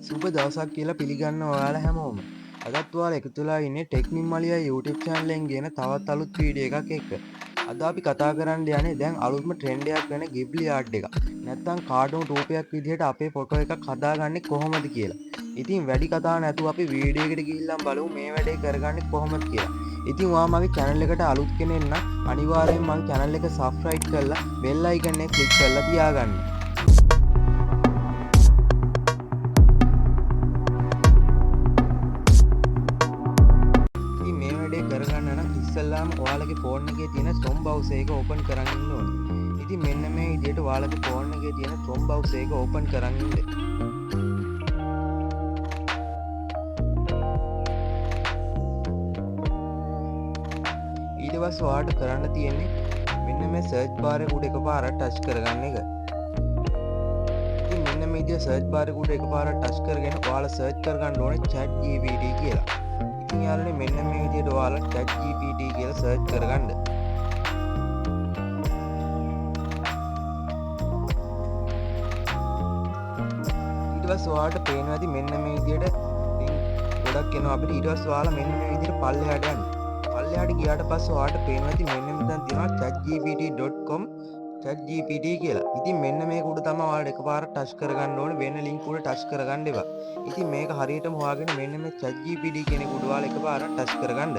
සුබ දවසක් කියලා පිළිගන්න ඔයාලා හැමෝම. අදත් ඔයාලා එකතු වෙලා ඉන්නේ ටෙක්නික් මලියා YouTube channel එකෙන් ගෙන තවත් අලුත් වීඩියෝ එකක් එක්ක. අද අපි කතා කරන්න යන්නේ දැන් අලුත්ම ට්‍රෙන්ඩ් එකක් වෙන Ghibli art එක. නැත්තම් කාටුන් රූපයක් විදිහට අපේ ෆොටෝ එකක් හදාගන්නේ කොහොමද කියලා. ඉතින් වැඩි කතා නැතුව අපි වීඩියෝ එකට ගිහිල්ලා බලමු මේ වැඩේ කරගන්නේ කොහොමද කියලා. ඉතින් ඔයා මගේ channel එකට අලුත් කෙනෙක් නම් අනිවාර්යෙන් මගේ channel එක subscribe කරලා bell icon එක click කරලා තියාගන්න. මේ වැඩේ කරගන්න නම් ඉස්සෙල්ලාම ඔයාලගේ ෆෝන් එකේ තියෙන Chrome browser එක ඕපන් කරන් ඉන්න ඕනේ. ඉතින් මෙන්න මේ විදිහට ඔයාලගේ ෆෝන් එකේ තියෙන Chrome browser එක ඕපන් කරන් ඉන්න. ඊට පස්සේ ඔයාලට කරන්න තියෙන්නේ මෙන්න මේ search bar එක උඩ එකපාරට ටච් කරගන්න එක. ඉතින් මෙන්න මේ විදිහට search bar එක උඩ එකපාරට ටච් කරගෙන ඔයාලා search කරගන්න ඕනේ ChatGPT කියලා. ඉතින් යාළුවනේ මෙන්න මේ විදිහට ඔයාලා ChatGPT කියලා search කරගන්න. ඊට පස්සේ ඔයාලට පේනවා ඇති මෙන්න මේ විදිහට ලින්ක් ගොඩක් එනවා අපිට. ඊට පස්සේ ඔයාලා මෙන්න මේ විදිහට පල්ලෙහාට යන්න. පල්ලෙහාට ගියාට පස්සේ ඔයාලට පේනවා ඇති මෙන්න මෙතන තියෙනවා chatgpt.com ChatGPT කියලා. ඉතින් මෙන්න මේක උඩ තමයි ඔයාලට එකපාරට ටච් කරගන්න ඕනේ. වෙන ලින්ක් උඩ ටච් කරගන්න එපා. ඉතින් මේක හරියටම හොයාගෙන මෙන්න මේ ChatGPT කියන එක උඩ ඔයාලා එකපාරට ටච් කරගන්න.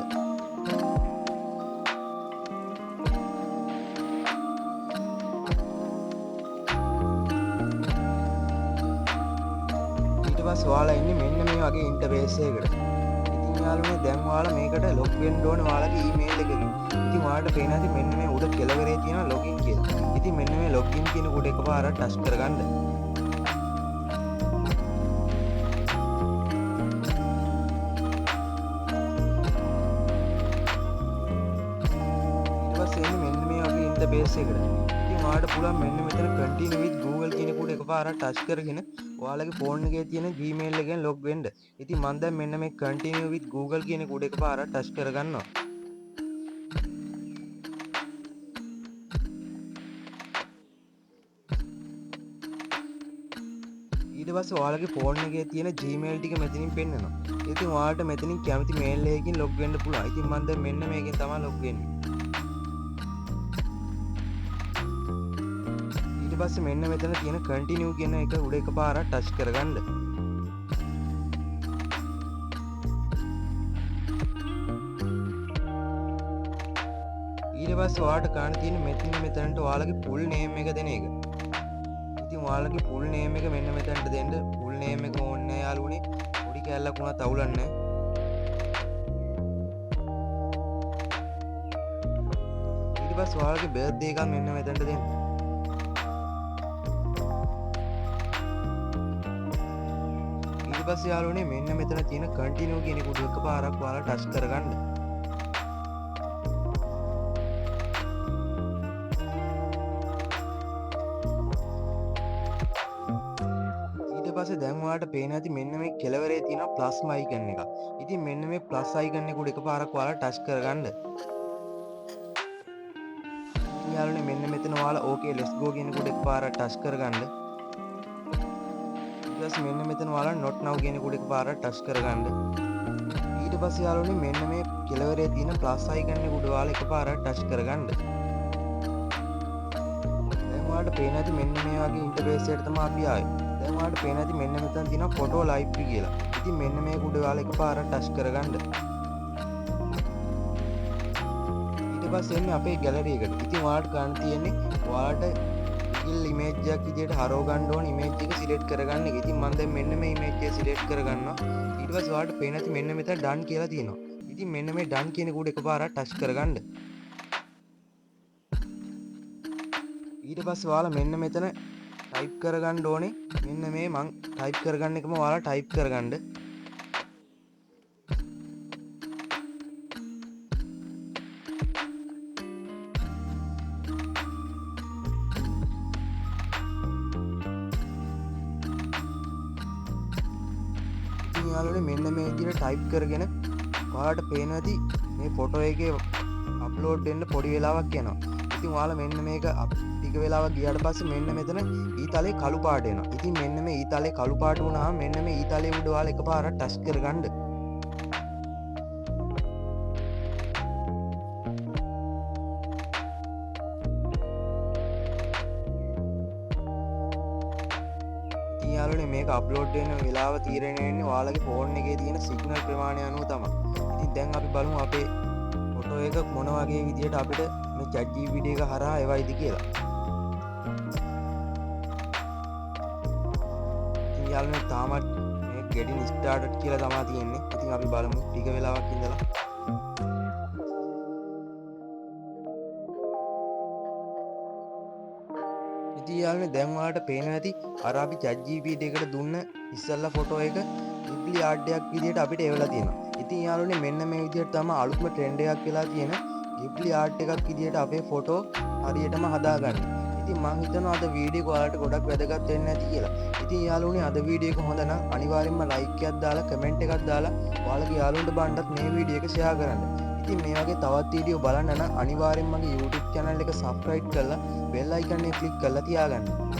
ඊට පස්සේ ඔයාලා ඉන්නේ මෙන්න මේ වගේ ඉන්ටර්ෆේස් එකකට. ඉතින් යාළුවනේ දැන් ඔයාලා මේකට ලොග් වෙන්න ඕනේ ඔයාලගේ ඊමේල් එකකින්. ඉතින් ඔයාලට පේනවා ඇති මෙන්න මේ උඩ කෙළවරේ තියෙනවා ලොගින් කියලා. ඉතින් මෙන්න මේ ලොගින් කියන උඩ එකපාරට ටච් කරගන්න. ඊට පස්සේ එන්නේ මෙන්න මේ වගේ ඉන්ටර්ෆේස් එකකට. ඉතින් ඔයාලට පුළුවන් මෙන්න මෙතන continue with Google කියන උඩ එකපාරට ටච් කරගෙන ඔයාලගේ ෆෝන් එකේ තියෙන Gmail එකෙන් ලොග් වෙන්න. ඉතින් මම දැන් මෙන්න මේ continue with Google කියන උඩ එකපාරට ටච් කරගන්නවා. ඊට පස්සේ ඔයාලගේ ෆෝන් එකේ තියෙන Gmail ටික මෙතනින් පෙන්නනවා. ඉතින් ඔයාලට මෙතනින් කැමති මේල් එකකින් ලොග් වෙන්න පුළුවන්. ඉතින් මම දැන් මෙන්න මේකෙන් තමයි ලොග් වෙන්නේ. ඊට පස්සේ මෙන්න මෙතන තියෙන continue කියන එක උඩ එකපාරට ටච් කරගන්න. ඊට පස්සේ ඔයාලට කරන්න තියෙන්නේ මෙතනට ඔයාලගේ full name එක දෙන එක. ඉතින් ඔයාලගේ full name එක මෙන්න මෙතනට දෙන්න. full name එක ඕනේ නැහැ යාළුවනේ. පොඩි කැලලක් වුණත් අවුලක් නැහැ. ඊට පස්සේ ඔයාලගේ birthday එකක් මෙන්න මෙතනට දෙන්න. ඊට පස්සේ යාළුවනේ මෙන්න මෙතන තියෙන continue කියන එක උඩ එකපාරක් ඔයාලා ටච් කරගන්න. ඊට පස්සේ දැන් ඔයාලට පේනවා ඇති මෙන්න මේ කෙළවරේ තියෙන ප්ලස් icon එක. ඉතින් මෙන්න මේ ප්ලස් icon එක උඩ එකපාරක් ඔයාලා ටච් කරගන්න. ඉතින් යාළුවනේ මෙන්න මෙතන ඔයාලා okay let's go කියන එක උඩ එකපාරක් ටච් කරගන්න. ඊට පස්සේ මෙන්න මෙතන ඔයාලා not now කියන එක උඩ එකපාරක් ටච් කරගන්න. ඊට පස්සේ යාළුවනේ මෙන්න මේ කෙළවරේ තියෙන ප්ලස් icon එක උඩ ඔයාලා එකපාරක් ටච් කරගන්න. දැන් ඔයාලට පේනවා ඇති මෙන්න මේ වගේ ඉන්ටර්ෆේස් එකට තමයි අපි ආවේ. දැන් ඔයාලට පේනවා ඇති මෙන්න මෙතන තියෙනවා ෆොටෝ ලයිබ්‍රරි කියලා. ඉතින් මෙන්න මේක උඩ ඔයාලා එකපාරක් ටච් කරගන්න. ඊට පස්සේ එන්නේ අපේ ගැලරි එකට. ඉතින් ඔයාලට ගන්න තියෙන්නේ ඔයාලට රිල් ඉමේජ් එකක් විදියට හරව ගන්න ඕන ඉමේජ් එක සිලෙක්ට් කරගන්න එක. ඉතින් මම දැන් මෙන්න මේ ඉමේජ් එක සිලෙක්ට් කරගන්නවා. ඊට පස්සේ ඔයාලට පේනවා ඇති මෙන්න මෙතන done කියලා තියෙනවා. ඉතින් මෙන්න මේ done කියන එක උඩ එකපාරක් ටච් කරගන්න. ඊට පස්සේ ඔයාලා මෙන්න මෙතන ටයිප් කරගන්න ඕනේ. මෙන්න මේ මං ටයිප් කරගන්න එකම ඔයාලා ටයිප් කරගන්න. ඉතින් යාළුවනේ මෙන්න මේ විදිහට ටයිප් කරගෙන ඔයාලට පේනවා ඇති මේ ෆොටෝ එකේ අප්ලෝඩ් වෙන්න පොඩි වෙලාවක් යනවා. ඉතින් ඔයාලා මෙන්න මේක ටික ටික වෙලාවක් ගියාට පස්සේ මෙන්න මෙතන ඊතලේ කළු පාට එනවා. ඉතින් මෙන්න මේ ඊතලේ කළු පාට වුණාම මෙන්න මේ ඊතලේ උඩ ඔයාලා එකපාරක් ටච් කරගන්න. ඉතින් යාළුවනේ මේක අප්ලෝඩ් වෙන වෙලාව තීරණය වෙන්නේ ඔයාලගේ ෆෝන් එකේ තියෙන සිග්නල් ප්‍රමාණය අනුව තමයි. ඉතින් දැන් අපි බලමු අපේ ෆොටෝ එක මොන වගේ විදියට අපිට මේ chat GPT එක හරහා එවයිද කියලා. ඉතින් යාළුවනේ තාමත් මේ getting started කියලා තමයි තියෙන්නේ. ඉතින් අපි බලමු ටික වෙලාවක් ඉඳලා. ඉතින් යාළුවනේ දැන් ඔයාලට පේනවා ඇති අර අපි chat GPT එකට දුන්න ඉස්සල්ලා ෆොටෝ එක ghibli art එකක් විදියට අපිට එවලා තියෙනවා. ඉතින් යාළුවනේ මෙන්න මේ විදියට තමයි අලුත්ම ට්‍රෙන්ඩ් එකක් වෙලා තියෙන ghibli art එකක් විදියට අපේ ෆොටෝ හරියටම හදාගන්න. ඉතින් මම හිතනවා අද වීඩියෝ එක ඔයාලට ගොඩක් වැදගත් වෙන්න ඇති කියලා. ඉතින් යාළුවනේ අද වීඩියෝ එක හොඳ නම් අනිවාර්යෙන්ම ලයික් එකක් දාලා කමෙන්ට් එකක් දාලා ඔයාලගේ යාළුවන්ට බලන්නත් මේ වීඩියෝ එක ෂෙයා කරන්න. ඉතින් මේ වගේ තවත් වීඩියෝ බලන්න නම් අනිවාර්යෙන්ම මගේ YouTube channel එක subscribe කරලා bell icon එක click කරලා තියාගන්න.